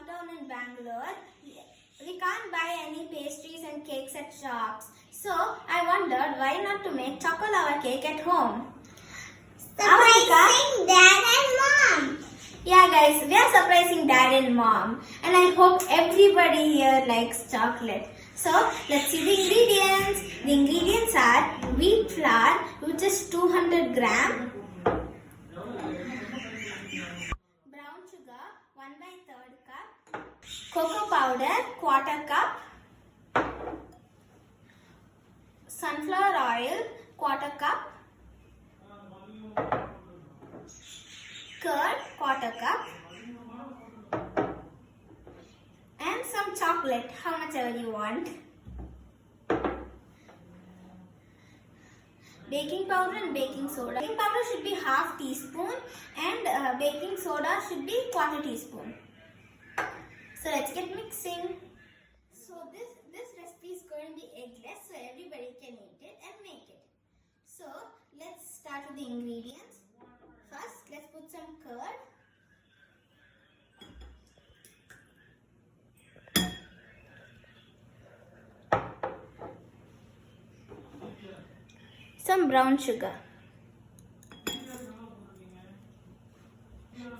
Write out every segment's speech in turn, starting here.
lockdown in Bangalore, we can't buy any pastries and cakes at shops. So I wondered why not to make choco lava cake at home. Surprising Dad and Mom. Yeah guys, we are surprising Dad and Mom. And I hope everybody here likes chocolate. So let's see the ingredients. The ingredients are wheat flour, which is 200 gram. Brown sugar, 1/3 cup. Cocoa powder, 1/4 cup. Sunflower oil, 1/4 cup. Curd, 1/4 cup. And some chocolate, how much ever you want. Baking powder and baking soda. Baking powder should be 1/2 teaspoon and baking soda should be 1/4 teaspoon. So let's get mixing. So this recipe is going to be eggless, so everybody can eat it and make it. So let's start with the ingredients. First, let's put some curd. Some brown sugar.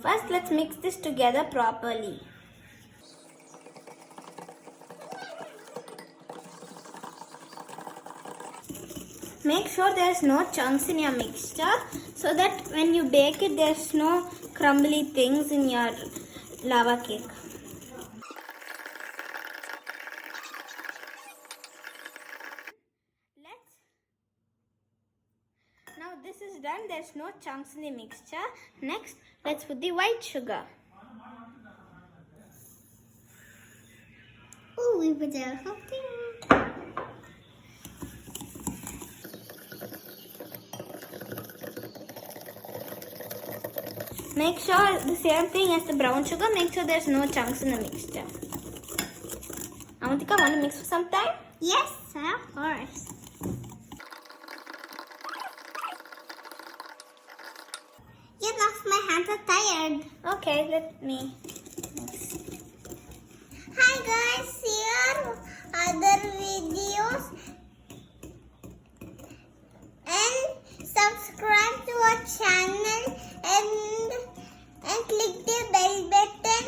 First, let's mix this together properly. Make sure there's no chunks in your mixture so that when you bake it, there's no crumbly things in your lava cake. Now this is done, there's no chunks in the mixture. Next, let's put the white sugar. Oh, we put a whole thing. Make sure the same thing as the brown sugar, make sure there's no chunks in the mixture. Avantika, want to mix for some time? Yes, of course. You lost my hands are tired. Okay, let me mix. Hi guys, here other videos and subscribe to our channel and click the bell button.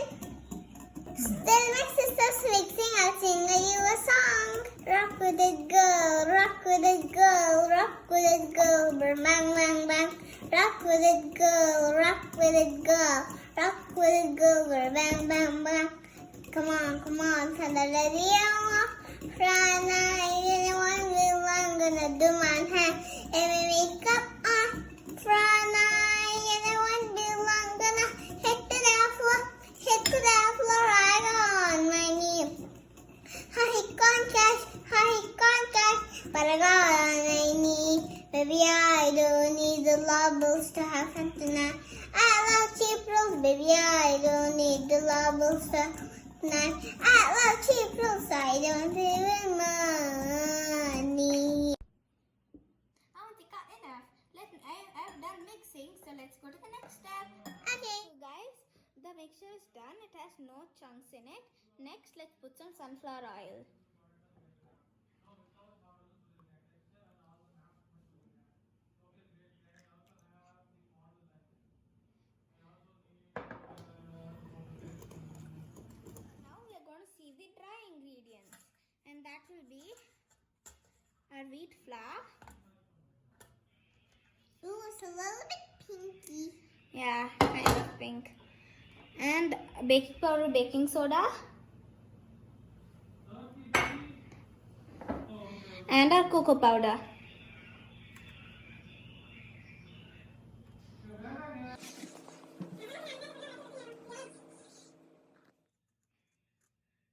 Tell my sister's mixing, I'll sing you a song. Rock with it, girl, rock with it, girl, rock with it, girl, bang, bang, bang. Rock with it, girl, rock with it, girl, rock with it, girl, bang, bang, bang. Come on, Prana, anyone will, I'm gonna do my hand. And we wake up on Prana, anyone will, I'm gonna hit to the floor, right on my knee. I can't catch, but I got on my knee. Baby, I don't need the lobbles to have fun tonight. I love cheap rolls, baby, I don't need the lobbles to have tonight. I love cheap rolls, I don't even money. Avantika, enough. I've done mixing, so let's go to the next step. Okay. So guys, the mixture is done. It has no chunks in it. Next, let's put some sunflower oil. Now we are going to see the dry ingredients, and that will be our wheat flour. Ooh, it's a little bit pinky. Yeah, kind of pink. And baking powder, baking soda. And our cocoa powder.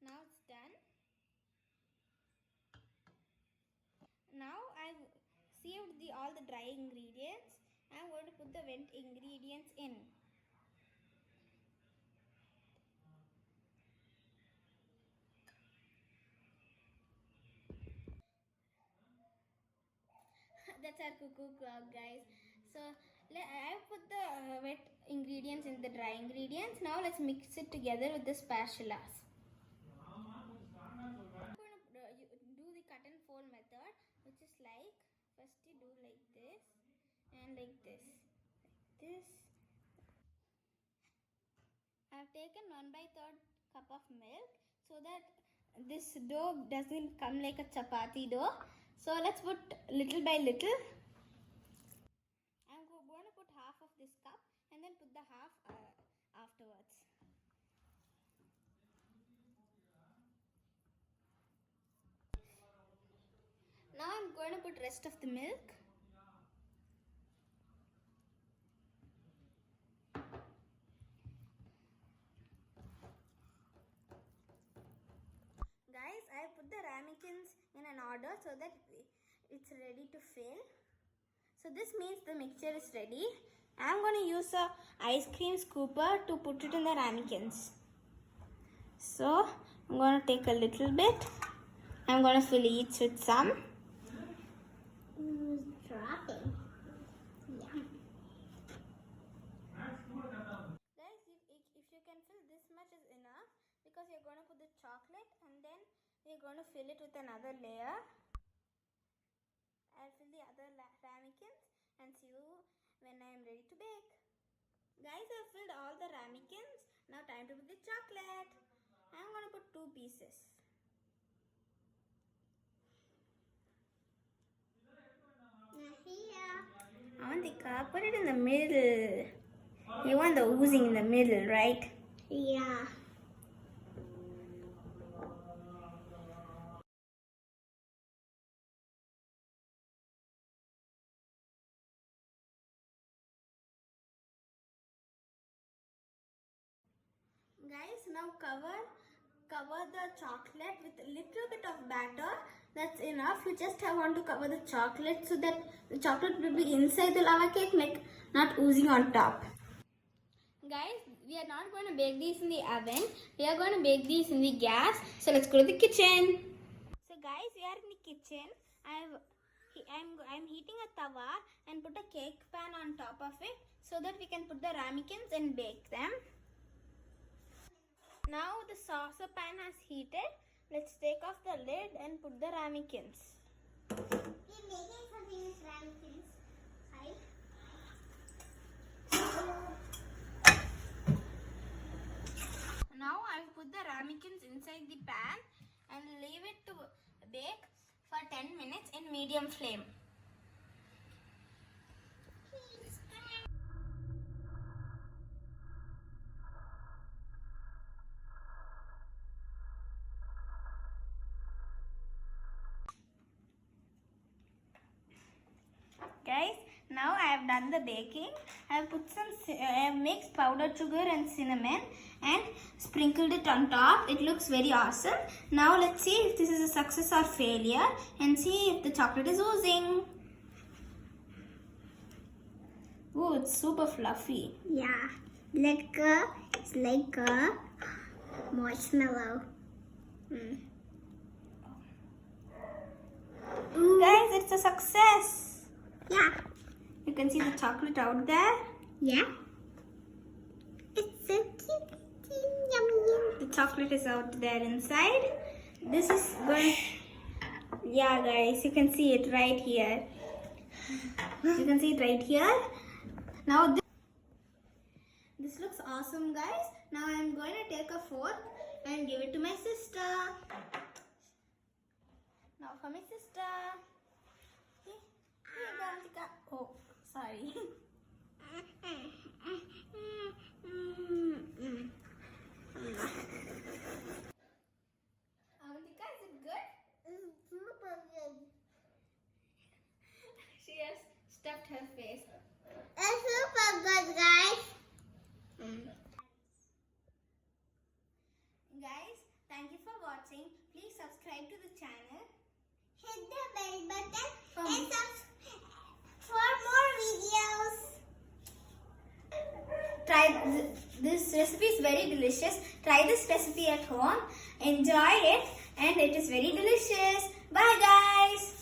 Now it's done. Now I've sieved all the dry ingredients. I'm going to put the wet ingredients in. That's our cuckoo clock, guys. So I have put the wet ingredients in the dry ingredients. Now let's mix it together with the spatulas. I'm going to do the cut and fold method, which is like first you do like this and like this. I have taken 1/3 cup of milk so that this dough doesn't come like a chapati dough. So let's put little by little. I'm going to put half of this cup and then put the half afterwards. Now I'm going to put rest of the milk. Guys, I have put the ramekins in an order so that it's ready to fill. So this means the mixture is ready. I'm going to use a ice cream scooper to put it in the ramekins. So I'm going to take a little bit. I'm going to fill each with some. It's dropping. Yeah. Guys, if you can fill this much is enough, because you're going to put the chocolate and then you're going to fill it with another layer. I'll fill the other ramekins and see you when I am ready to bake. Guys, I've filled all the ramekins. Now time to put the chocolate. I'm going to put 2 pieces. Here. Avantika, put it in the middle. You want the oozing in the middle, right? Yeah. Guys, now cover the chocolate with a little bit of batter. That's enough. You just want to cover the chocolate so that the chocolate will be inside the lava cake, like not oozing on top. Guys, we are not going to bake these in the oven. We are going to bake these in the gas. So let's go to the kitchen. So guys, we are in the kitchen. I'm heating a tawa and put a cake pan on top of it so that we can put the ramekins and bake them. Now the saucer pan has heated. Let's take off the lid and put the ramekins. We're making something with ramekins. Right? Now I will put the ramekins inside the pan and leave it to bake for 10 minutes in medium flame. Guys, now I have done the baking. I have put I have mixed powdered sugar and cinnamon and sprinkled it on top. It looks very awesome. Now let's see if this is a success or failure and see if the chocolate is oozing. Oh, it's super fluffy. Yeah. It's like a marshmallow. Guys, it's a success. Yeah. You can see the chocolate out there. Yeah. It's so cute. Yummy. The chocolate is out there inside. This is going. Yeah, guys, you can see it right here. You can see it right here. Now this looks awesome, guys. Now I'm going to take a fork and give it to my sister. Now for my sister. Here, Avantika. Oh, sorry. Avantika, is it good? It's super good. She has stuffed her face. It's super good, guys. Guys, thank you for watching. Please subscribe to the channel. Hit the bell button and subscribe for more videos. Try this recipe is very delicious. Try this recipe at home. Enjoy it, and it is very delicious. Bye, guys.